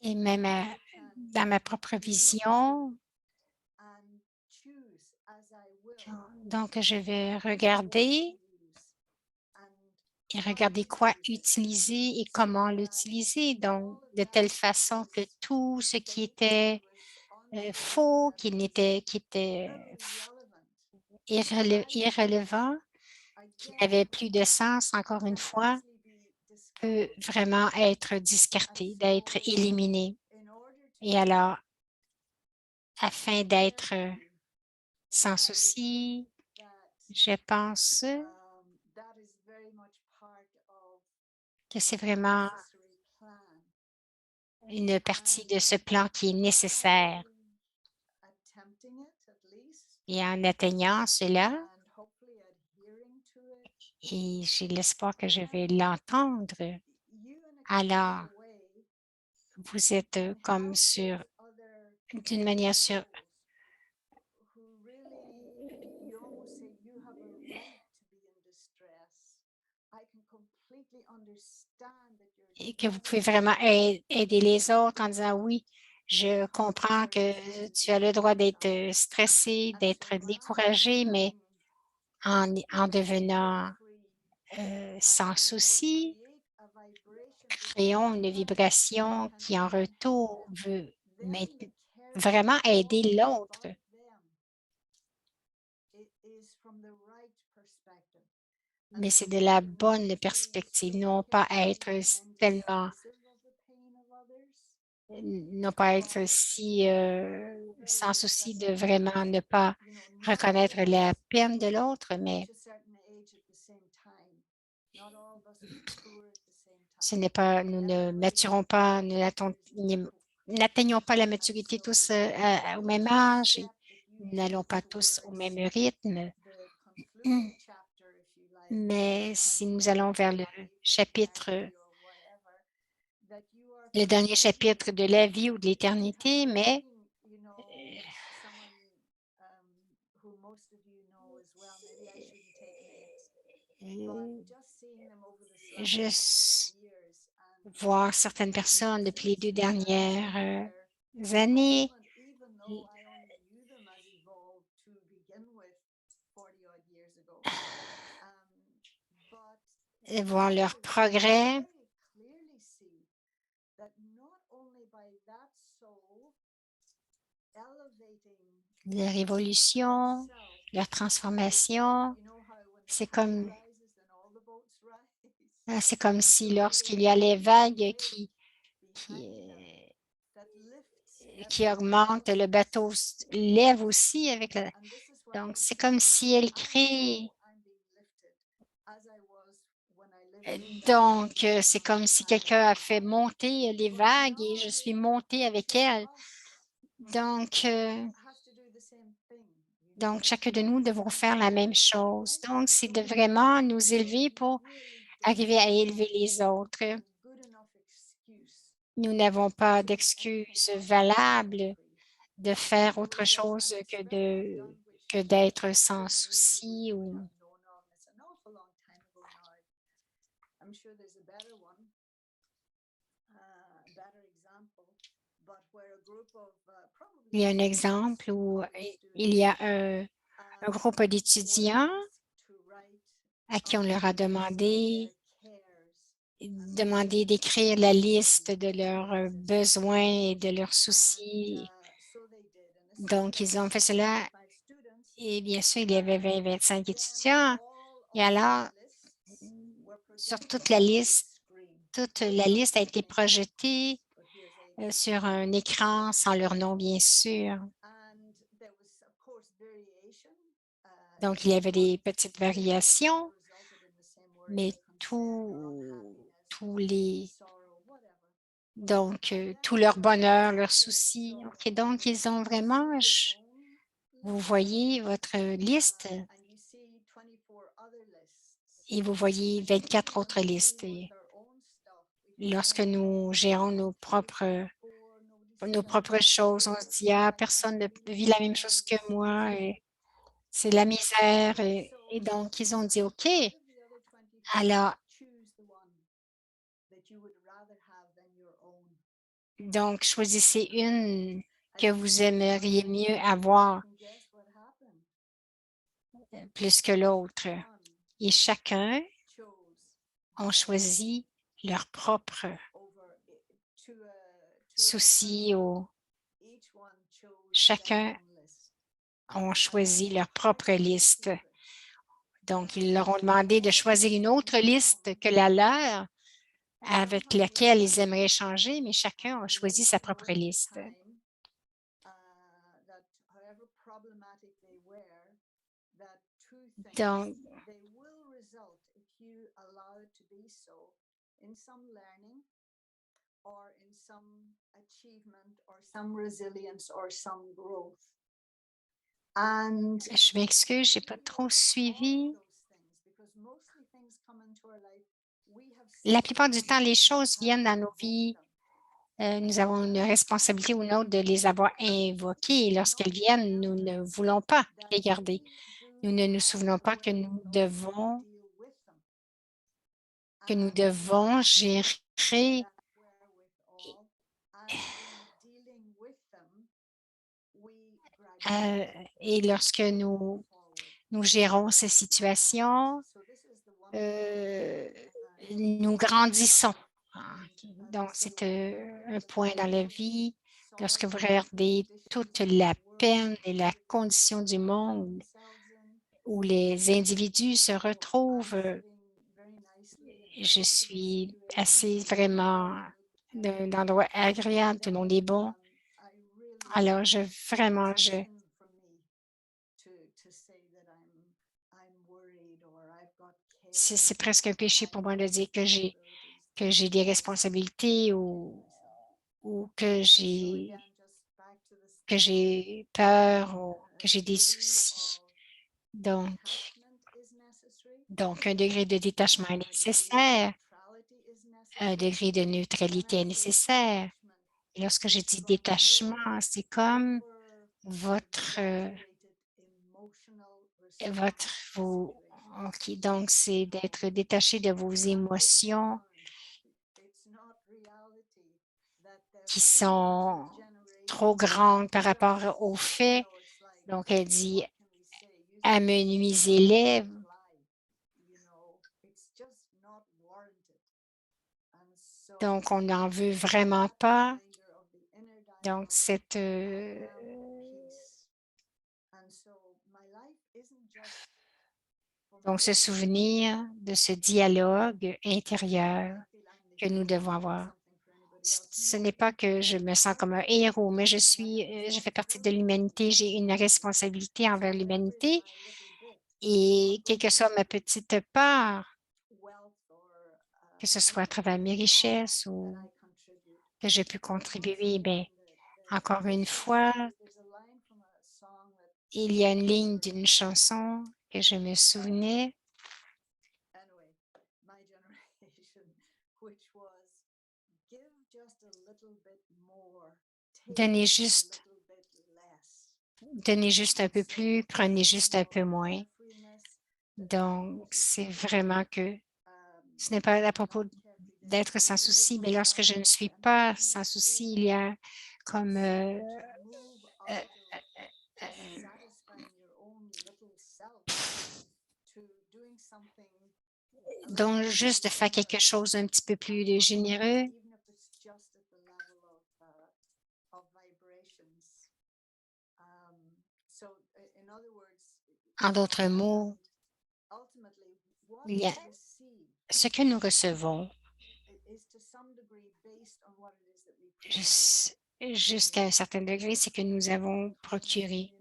et même dans ma propre vision. Donc, je vais regarder et regarder quoi utiliser et comment l'utiliser. Donc, de telle façon que tout ce qui était faux, qui était irrelevant, qui n'avait plus de sens, encore une fois, peut vraiment être discarté, d'être éliminé. Et alors, afin d'être sans souci, je pense que c'est vraiment une partie de ce plan qui est nécessaire. Et en atteignant cela, et j'ai l'espoir que je vais l'entendre, alors vous êtes comme d'une manière sur, et que vous pouvez vraiment aider les autres en disant oui, je comprends que tu as le droit d'être stressé, d'être découragé, mais en devenant sans souci, créons une vibration qui en retour veut vraiment aider l'autre. Mais c'est de la bonne perspective, non pas être si sans souci de vraiment ne pas reconnaître la peine de l'autre, mais ce n'est pas, nous ne maturons pas, n'atteignons pas la maturité tous au même âge, et nous n'allons pas tous au même rythme. Mais si nous allons vers le dernier chapitre de la vie ou de l'éternité, mais juste voir certaines personnes depuis les 2 dernières années, et voir leur progrès, leur évolution, leur transformation. C'est comme, c'est comme si lorsqu'il y a les vagues qui, qui augmentent, le bateau lève aussi avec la... Donc, c'est comme si elle crée... Donc, c'est comme si quelqu'un a fait monter les vagues et je suis montée avec elle. Donc, chacun de nous devons faire la même chose. Donc, c'est de vraiment nous élever pour arriver à élever les autres. Nous n'avons pas d'excuses valables de faire autre chose que d'être sans souci ou il y a un exemple où il y a un groupe d'étudiants à qui on leur a demandé d'écrire la liste de leurs besoins et de leurs soucis. Donc, ils ont fait cela et bien sûr, il y avait 20-25 étudiants. Et alors, sur toute la liste a été projetée sur un écran sans leur nom, bien sûr. Donc, il y avait des petites variations, mais tous les, donc, tout leur bonheur, leurs soucis. OK, donc, ils ont vraiment, vous voyez votre liste et vous voyez 24 autres listes. Et lorsque nous gérons nos propres choses, on se dit, ah, personne ne vit la même chose que moi et c'est la misère. Et donc, ils ont dit, OK, alors, donc, choisissez une que vous aimeriez mieux avoir plus que l'autre. Et chacun ont choisi leur propre souci ou chacun ont choisi leur propre liste. Donc, ils leur ont demandé de choisir une autre liste que la leur avec laquelle ils aimeraient changer, mais chacun a choisi sa propre liste. Donc, je m'excuse, je n'ai pas trop suivi. La plupart du temps, les choses viennent dans nos vies. Nous avons une responsabilité ou une autre de les avoir invoquées. Et lorsqu'elles viennent, nous ne voulons pas les garder. Nous ne nous souvenons pas que nous devons gérer euh, et lorsque nous gérons ces situations, euh, nous grandissons. Ah, OK. Donc, c'est un point dans la vie. Lorsque vous regardez toute la peine et la condition du monde où les individus se retrouvent, je suis assez vraiment d'un endroit agréable, tout le monde est bon. Alors, c'est presque un péché pour moi de dire que j'ai des responsabilités ou que j'ai peur ou que j'ai des soucis. Donc, un degré de détachement est nécessaire, un degré de neutralité est nécessaire. Et lorsque je dis détachement, c'est comme votre, vos, OK, donc c'est d'être détaché de vos émotions qui sont trop grandes par rapport aux faits. Donc, elle dit amenuisez-les. Donc, on n'en veut vraiment pas. Donc, se souvenir de ce dialogue intérieur que nous devons avoir. Ce n'est pas que je me sens comme un héros, mais je fais partie de l'humanité, j'ai une responsabilité envers l'humanité et quelle que soit ma petite part, que ce soit à travers mes richesses ou que je peux contribuer, bien, encore une fois, il y a une ligne d'une chanson que je me souvenais. Donnez juste, donnez juste un peu plus, prenez juste un peu moins. Donc, c'est vraiment que ce n'est pas à propos d'être sans souci, mais lorsque je ne suis pas sans souci, il y a comme euh, Donc, juste de faire quelque chose un petit peu plus généreux. En d'autres mots, il y a ce que nous recevons jusqu'à un certain degré, c'est que nous avons procuré.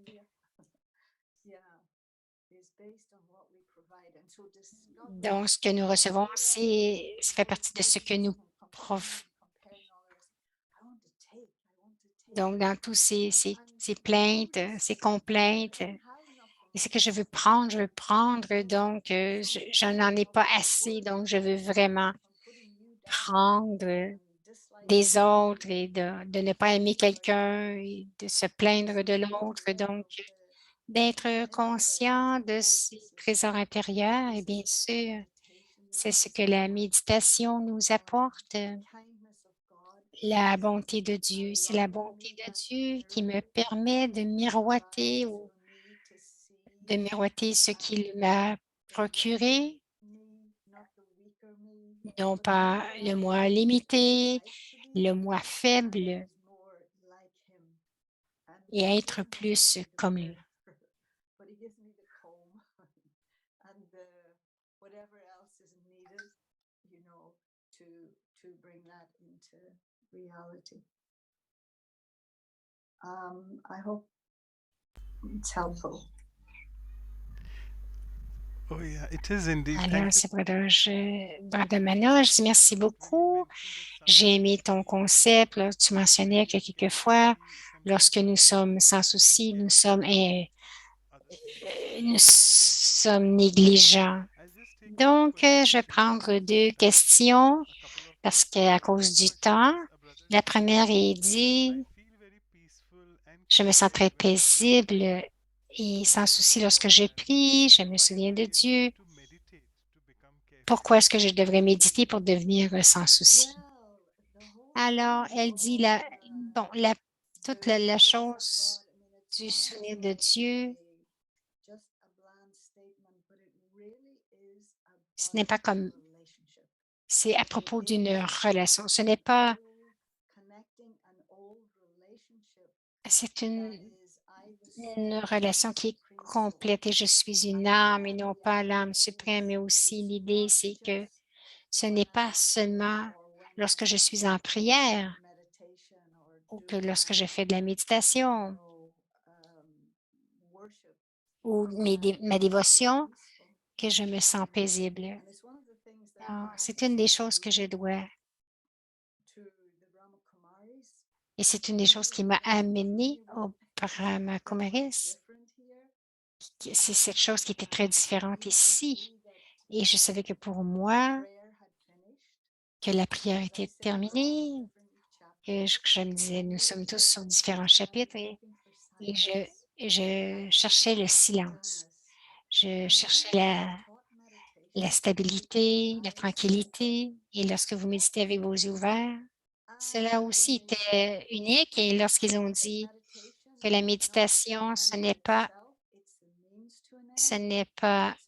Donc, ce que nous recevons, ça fait partie de ce que nous prof. Donc, dans tous ces plaintes, ces complaintes, et ce que je veux prendre, je veux prendre. Donc, je n'en ai pas assez. Donc, je veux vraiment prendre des autres et de ne pas aimer quelqu'un et de se plaindre de l'autre. Donc, d'être conscient de ses trésors intérieurs et bien sûr, c'est ce que la méditation nous apporte, la bonté de Dieu. C'est la bonté de Dieu qui me permet de miroiter ce qu'il m'a procuré, non pas le moi limité, le moi faible, et être plus comme lui. Oh yeah, it is indeed. Alors, Thank you. c'est Brother Manoj, merci beaucoup. J'ai aimé ton concept. Là. Tu mentionnais que quelquefois, lorsque nous sommes sans souci, nous sommes négligents. Donc, je vais prendre deux questions parce qu'à cause du temps, la première est dit, je me sens très paisible et sans souci lorsque je prie, je me souviens de Dieu. Pourquoi est-ce que je devrais méditer pour devenir sans souci? Alors, elle dit bon, toute la chose du souvenir de Dieu, ce n'est pas comme, c'est à propos d'une relation. Ce n'est pas, c'est une relation qui est complète et je suis une âme et non pas l'âme suprême. Mais aussi, l'idée, c'est que ce n'est pas seulement lorsque je suis en prière ou que lorsque je fais de la méditation ou ma dévotion que je me sens paisible. Alors, c'est une des choses que je dois, et c'est une des choses qui m'a amenée au Brahma Kumaris. C'est cette chose qui était très différente ici. Et je savais que pour moi, que la prière était terminée, que je me disais, nous sommes tous sur différents chapitres et je cherchais le silence. Je cherchais la stabilité, la tranquillité. Et lorsque vous méditez avec vos yeux ouverts, cela aussi était unique. Et lorsqu'ils ont dit que la méditation, ce n'est pas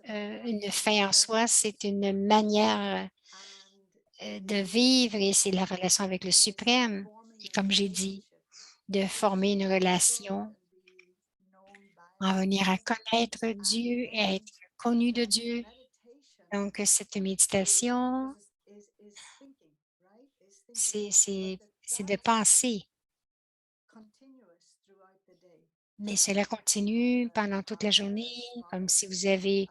une fin en soi, c'est une manière de vivre et c'est la relation avec le suprême. Et comme j'ai dit, de former une relation, en venir à connaître Dieu et à être connu de Dieu. Donc, cette méditation, c'est de penser, mais cela continue pendant toute la journée, comme si vous avez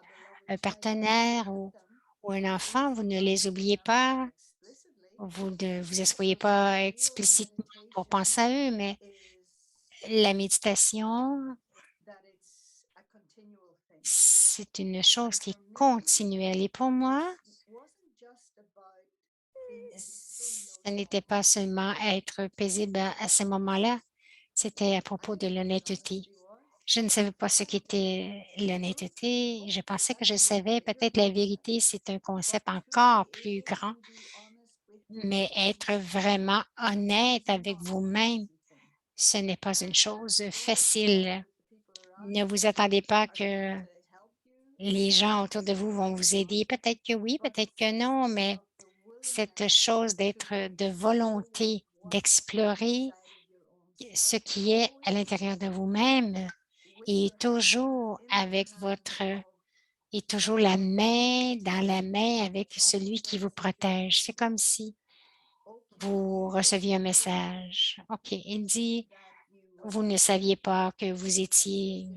un partenaire ou un enfant, vous ne les oubliez pas, vous ne vous asseyez pas explicitement pour penser à eux, mais la méditation, c'est une chose qui est continuelle. Et pour moi, ce n'était pas seulement être paisible à ce moment-là, c'était à propos de l'honnêteté. Je ne savais pas ce qu'était l'honnêteté. Je pensais que je savais. Peut-être la vérité, c'est un concept encore plus grand, mais être vraiment honnête avec vous-même, ce n'est pas une chose facile. Ne vous attendez pas que Les gens autour de vous vont vous aider. Peut-être que oui, peut-être que non, mais cette chose d'être de volonté d'explorer ce qui est à l'intérieur de vous-même est toujours avec votre et toujours la main dans la main avec celui qui vous protège. C'est comme si vous receviez un message. OK, il dit, vous ne saviez pas que vous étiez,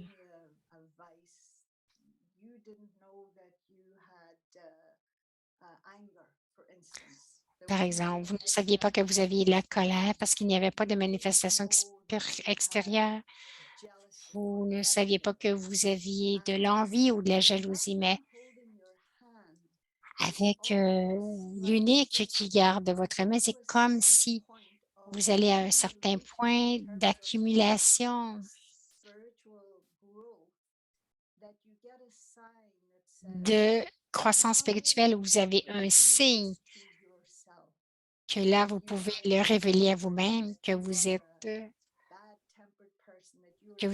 par exemple, vous ne saviez pas que vous aviez de la colère parce qu'il n'y avait pas de manifestation extérieure. Vous ne saviez pas que vous aviez de l'envie ou de la jalousie, mais avec l'unique qui garde votre main, c'est comme si vous allez à un certain point d'accumulation de croissance spirituelle où vous avez un signe que là, vous pouvez le révéler à vous-même, que vous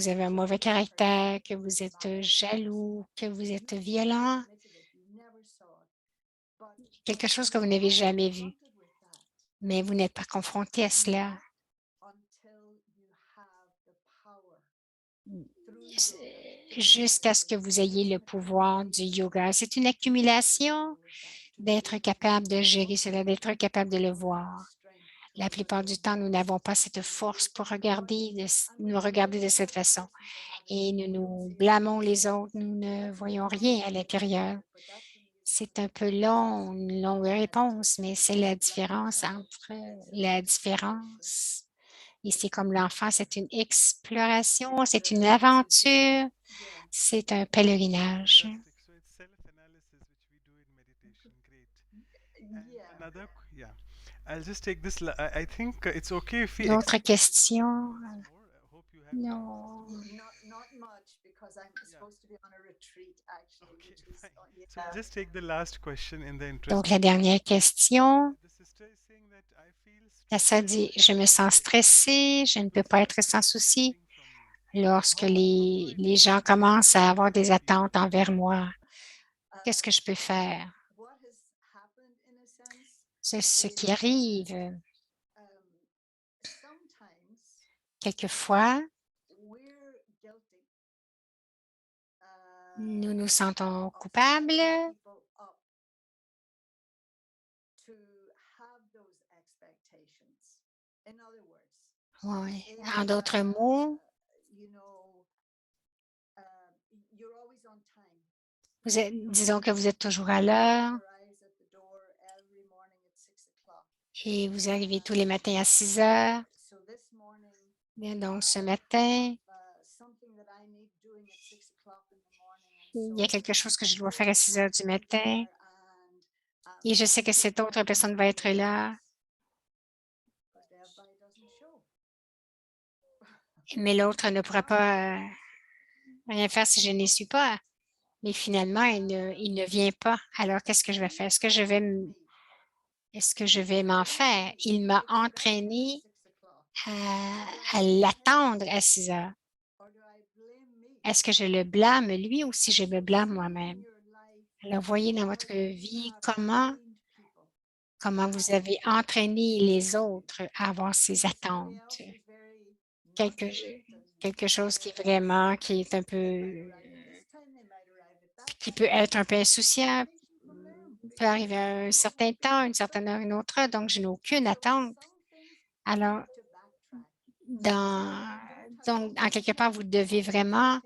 avez un mauvais caractère, que vous êtes jaloux, que vous êtes violent, quelque chose que vous n'avez jamais vu, mais vous n'êtes pas confronté à cela jusqu'à ce que vous ayez le pouvoir du yoga. C'est une accumulation d'être capable de gérer cela, d'être capable de le voir. La plupart du temps, nous n'avons pas cette force pour nous regarder de cette façon et nous nous blâmons les autres, nous ne voyons rien à l'intérieur. C'est un peu long, une longue réponse, mais c'est la différence entre la différence. Et c'est comme l'enfant, c'est une exploration, c'est une aventure, c'est un pèlerinage. Fantastic. So it's self-analysis which we do in meditation. Great. And another, yeah, I'll just take this. I think it's okay if we D'autres extend this questions? more. I hope you have Non. yeah. Okay, fine. So we'll just take the last question in the interest Donc, of la time. dernière question. The sister is saying that I feel La sœur stressed dit, when je me people sens get stressée, je ne peux pas être sans souci expecting from me. lorsque How do I les deal gens with this commencent à avoir des emotional attentes feedback? envers moi. Qu'est-ce que je peux faire? C'est ce qui arrive. Quelquefois, nous nous sentons coupables. Oui. En d'autres mots, disons que vous êtes toujours à l'heure et vous arrivez tous les matins à 6 heures. Bien, donc, ce matin, il y a quelque chose que je dois faire à 6 heures du matin et je sais que cette autre personne va être là, mais l'autre ne pourra pas rien faire si je n'y suis pas. Mais finalement, il ne vient pas. Alors, qu'est-ce que je vais faire? Est-ce que je vais m'en faire? Il m'a entraîné à l'attendre à 6 heures. Est-ce que je le blâme lui ou si je me blâme moi-même? Alors, voyez dans votre vie comment vous avez entraîné les autres à avoir ces attentes. Quelque, quelque chose qui peut être un peu insouciant, peut arriver à un certain temps, une certaine heure, une autre heure, donc je n'ai aucune attente. Alors, dans, donc, en quelque part, vous devez vraiment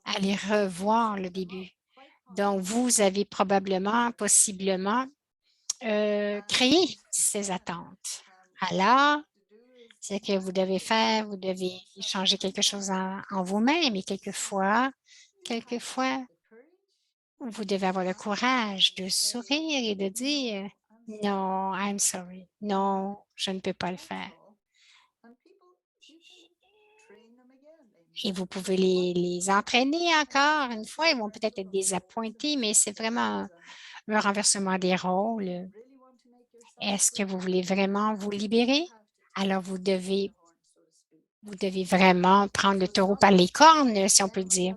aller revoir le début. Donc, vous avez probablement, possiblement, créé ces attentes. Alors, ce que vous devez faire, vous devez changer quelque chose en vous-même et quelquefois, vous devez avoir le courage de sourire et de dire non, I'm sorry. Non, je ne peux pas le faire. Et vous pouvez les entraîner encore une fois. Ils vont peut-être être désappointés, mais c'est vraiment un renversement des rôles. Est-ce que vous voulez vraiment vous libérer? Alors, vous devez vraiment prendre le taureau par les cornes, si on peut dire.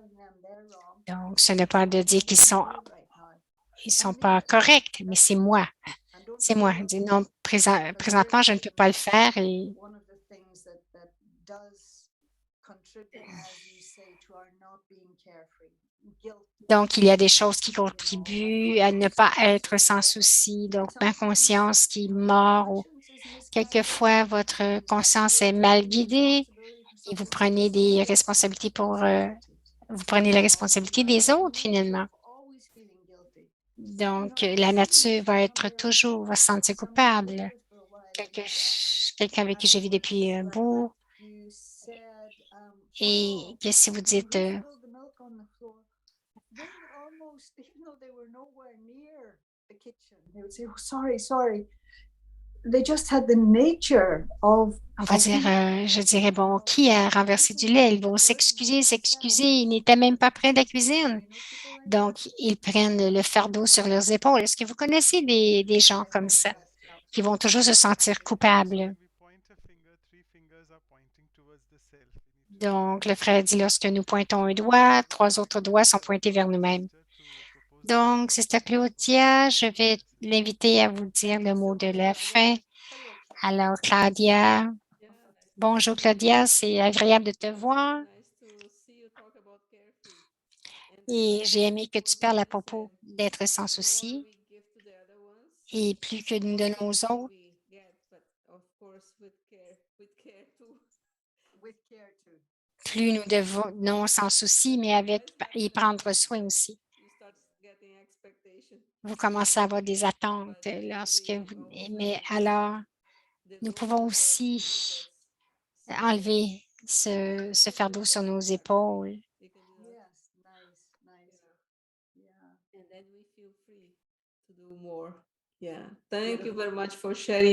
Donc, ce n'est pas de dire qu'ils sont pas corrects, mais c'est moi. C'est moi. Je dis non, présentement, je ne peux pas le faire et donc, il y a des choses qui contribuent à ne pas être sans souci. Donc, ma conscience qui mord ou quelquefois votre conscience est mal guidée et vous prenez des responsabilités vous prenez la responsabilité des autres finalement. Donc, la nature va se sentir coupable. Quelqu'un avec qui je vis depuis un bout. Et qu'est-ce que vous dites? On va dire, je dirais, bon, qui a renversé du lait? Ils vont s'excuser. Ils n'étaient même pas près de la cuisine. Donc, ils prennent le fardeau sur leurs épaules. Est-ce que vous connaissez des gens comme ça qui vont toujours se sentir coupables? Donc, le frère dit, lorsque nous pointons un doigt, 3 autres doigts sont pointés vers nous-mêmes. Donc, Sister Claudia, je vais l'inviter à vous dire le mot de la fin. Alors, Claudia, bonjour Claudia, c'est agréable de te voir. Et j'ai aimé que tu parles à propos d'être sans souci. Et plus que nous donnons aux autres, plus nous devons sans souci, mais avec y prendre soin aussi. Vous commencez à avoir des attentes mais alors, nous pouvons aussi enlever ce fardeau sur nos épaules.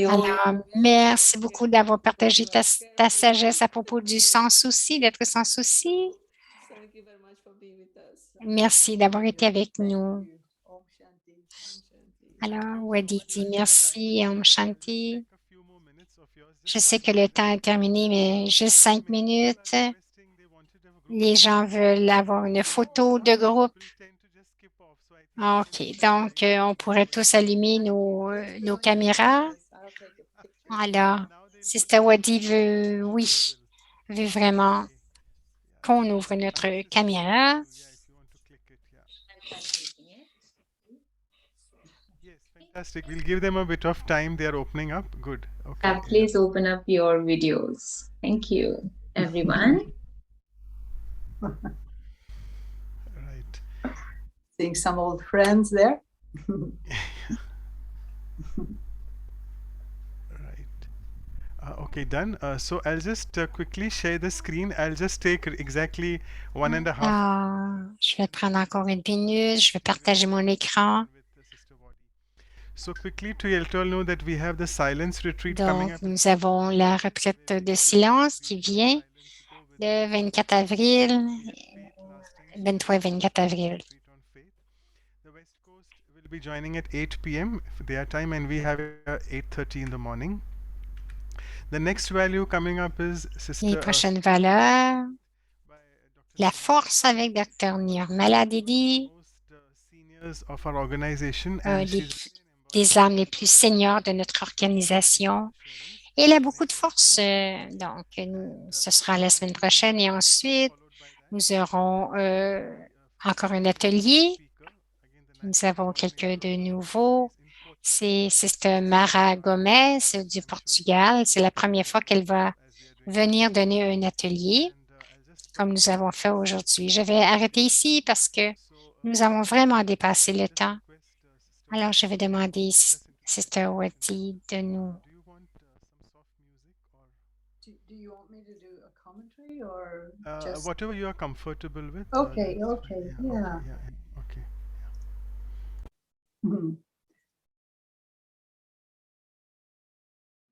Alors, merci beaucoup d'avoir partagé ta sagesse à propos du sans souci, d'être sans souci. Merci d'avoir été avec nous. Alors, Wadi dit merci, Om Shanti. Je sais que le temps est terminé, mais juste 5 minutes. Les gens veulent avoir une photo de groupe. OK, donc on pourrait tous allumer nos caméras. Alors, Sister Wadi veut vraiment qu'on ouvre notre caméra. Fantastic. We'll give them a bit of time. They are opening up. Good. Okay. Please open up your videos. Thank you, everyone. Right. Seeing some old friends there. Right. Okay, done. So I'll just quickly share the screen. I'll just take exactly 1.5. Je vais prendre encore une minute. Je vais partager mon écran. So quickly to let you all know that we have the silence retreat coming Donc, up. nous avons la retraite de silence qui vient le 24 avril, 23 et 24 avril. The West Coast will be joining at 8 p.m. their time, and we have 8:30 in the morning. The next value coming up is Sister. Les prochaines valeurs, la force avec Dr. Nirmala Didi, Seniors of our organization, un and des âmes les plus seniors de notre organisation. Et elle a beaucoup de force. Donc, ce sera la semaine prochaine et ensuite, nous aurons encore un atelier. Nous avons quelqu'un de nouveau. C'est Sister Mara Gomez du Portugal. C'est la première fois qu'elle va venir donner un atelier, comme nous avons fait aujourd'hui. Je vais arrêter ici parce que nous avons vraiment dépassé le temps. Alors, je vais demander Sister Wati de nous. Do you want me to do a commentary or just whatever you are comfortable with. Okay, that's okay, fine. yeah. Okay. Mhm.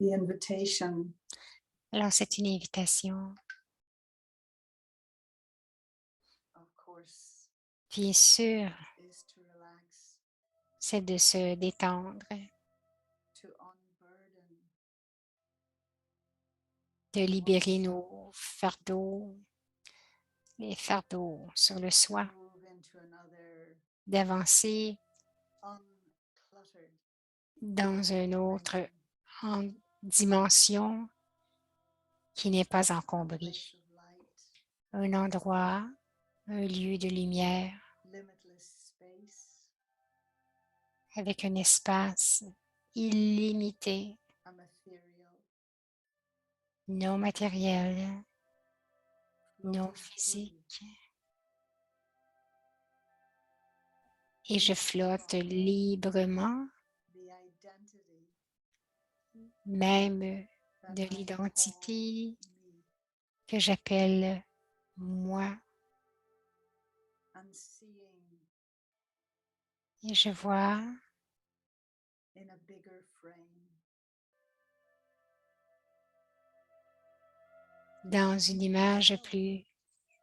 The invitation Alors, c'est une invitation. of course Bien sûr, is to relax, c'est de se détendre, to unburden, de libérer nos fardeaux, les fardeaux sur le soi, move d'avancer dans une autre dimension qui n'est pas encombrée. Un endroit, un lieu de lumière avec un espace illimité, non matériel, non physique. Et je flotte librement, même de l'identité que j'appelle moi. Et je vois dans une image plus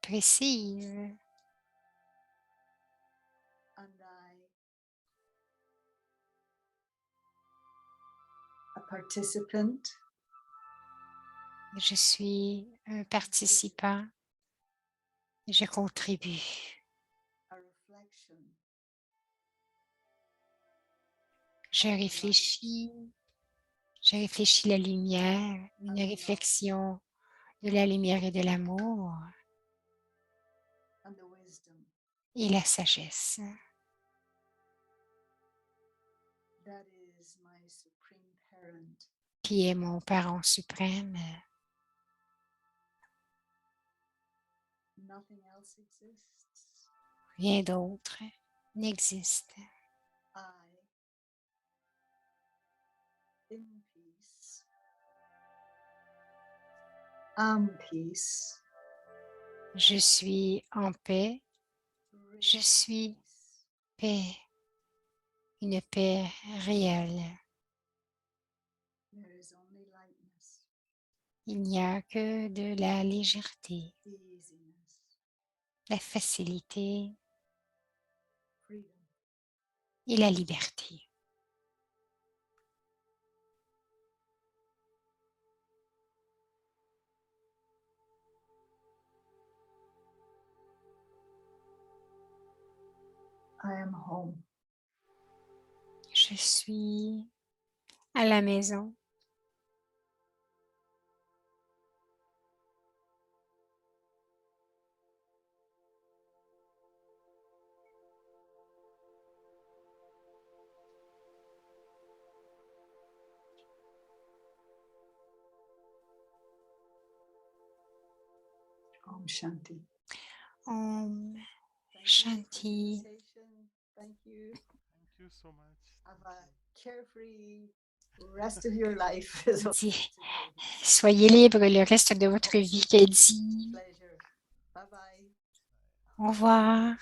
précise. Je suis un participant et je contribue. Je réfléchis la lumière, une réflexion de la lumière et de l'amour et la sagesse. Qui est mon parent suprême. Rien d'autre n'existe. Je suis en paix. Je suis paix. Une paix réelle. Il n'y a que de la légèreté, la facilité et la liberté. Je suis à la maison. Om Shanti. Om Shanti. Thank you. Thank you so much. Have a carefree rest of your life. Soyez libre le reste de votre vie, qu'elle dit. Pleasure. Bye bye. Au revoir.